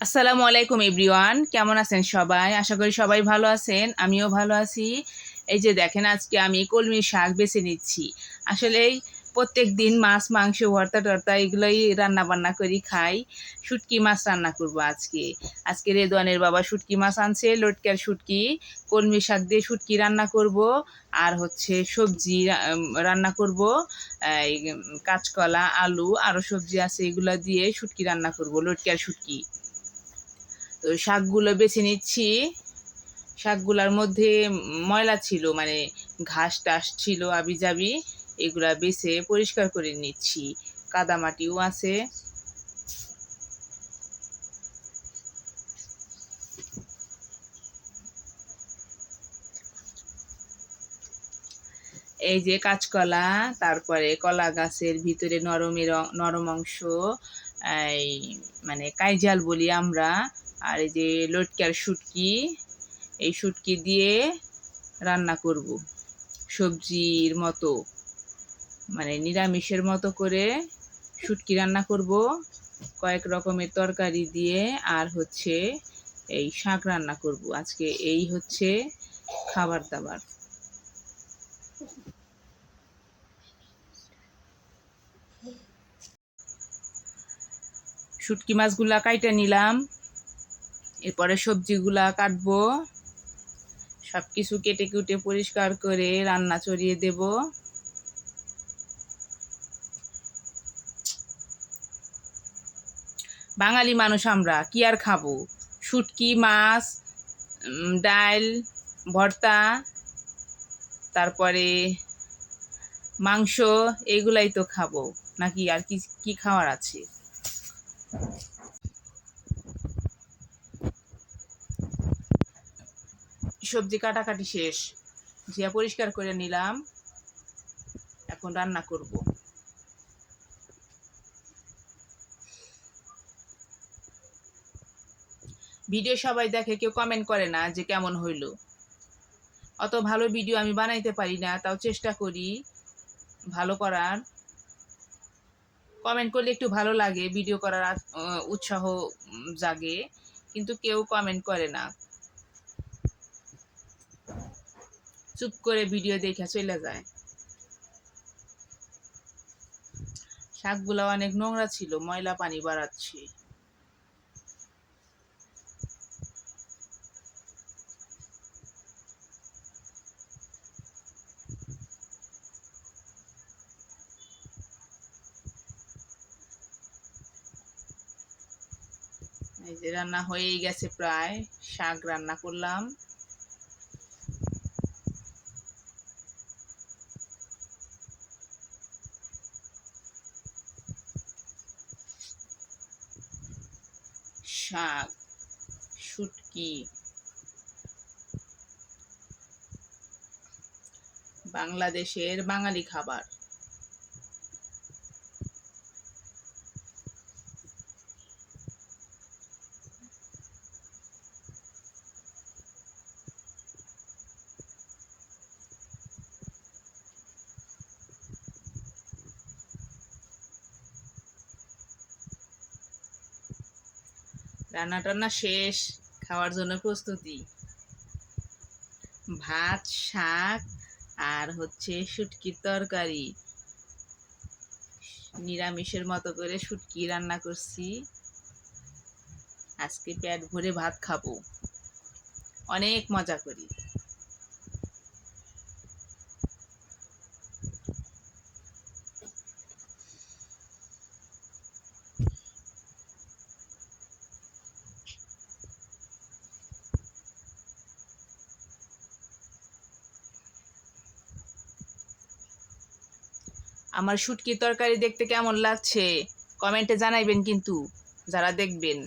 আসসালামু আলাইকুম এভরিওয়ান, কেমন আছেন সবাই? আশা করি সবাই ভালো আছেন, আমিও ভালো আছি। এই যে দেখেন, আজকে আমি কলমির শাক বেছে নিচ্ছি। আসলেই প্রত্যেক দিন মাছ মাংস ভর্তা টর্তা এগুলোই রান্না বান্না করি খাই। শুটকি মাছ রান্না করব আজকে। আজকে রেদওয়ানের বাবা শুটকি মাছ আনছে, লটকার শুটকি। কলমি শাক দিয়ে শুটকি রান্না করব। আর হচ্ছে সবজি রান্না করব। এই কাঁচকলা, আলু আরও সবজি আছে, এগুলো দিয়ে শুটকি রান্না করব, লটকার শুটকি। তো শাকগুলো বেছে নিচ্ছি। শাকগুলার মধ্যে ময়লা ছিল, মানে ঘাস টাস ছিল আবিজাবি। এগুলা বেছে পরিষ্কার করে নিচ্ছি। কাদামাটিও আছে। এই যে কাঁচকলা, তারপরে কলা গাছের ভিতরে নরম অংশ, এই মানে কাইজাল বলি আমরা। আর এই যে লটকার শুটকি, এই শুটকি দিয়ে রান্না করব সবজির মতো, মানে নিরামিষের মতো করে শুটকি রান্না করব কয়েক রকমের তরকারি দিয়ে। আর হচ্ছে এই শাক রান্না করব আজকে। এই হচ্ছে খাবার দাবার। শুটকি মাছগুলা কাইটা নিলাম, এরপরে সবজিগুলা কাটবো। সব কিছু কেটে কুটে পরিষ্কার করে রান্না চড়িয়ে দেব। বাঙালি মানুষ আমরা, কি আর খাবো? শুটকি মাছ, ডাল, ভর্তা, তারপরে মাংস, এগুলাই তো খাবো, নাকি আর কি কি খাওয়ার আছে? সবজি কাটাকাটি শেষ, জিয়া পরিষ্কার করে নিলাম, এখন রান্না করব। ভিডিও সবাই দেখে, কেউ কমেন্ট করে না যে কেমন হইলো। অত ভালো ভিডিও আমি বানাইতে পারি না, তাও চেষ্টা করি ভালো করার। কমেন্ট করলে একটু ভালো লাগে, ভিডিও করার উৎসাহ জাগে, কিন্তু কেউ কমেন্ট করে না, চুপ করে ভিডিও দেখে চলে যায়। শাকগুলা অনেক নোংরা ছিল, ময়লা পানি বাড়াচ্ছে। এই যে রান্না হয়েই গেছে প্রায়, শাক রান্না করলাম। শাক, শুটকি, বাংলাদেশের বাঙালি খাবার। রান্না টান্না শেষ, খাওয়ার জন্য প্রস্তুতি। ভাত, শাক, আর হচ্ছে শুটকির তরকারি। নিরামিষের মতো করে শুটকি রান্না করছি। আজকে পেট ভরে ভাত খাবো, অনেক মজা করি। আমার শুটকির তরকারি দেখতে কেমন লাগছে কমেন্টে জানাইবেন কিন্তু, যারা দেখবেন।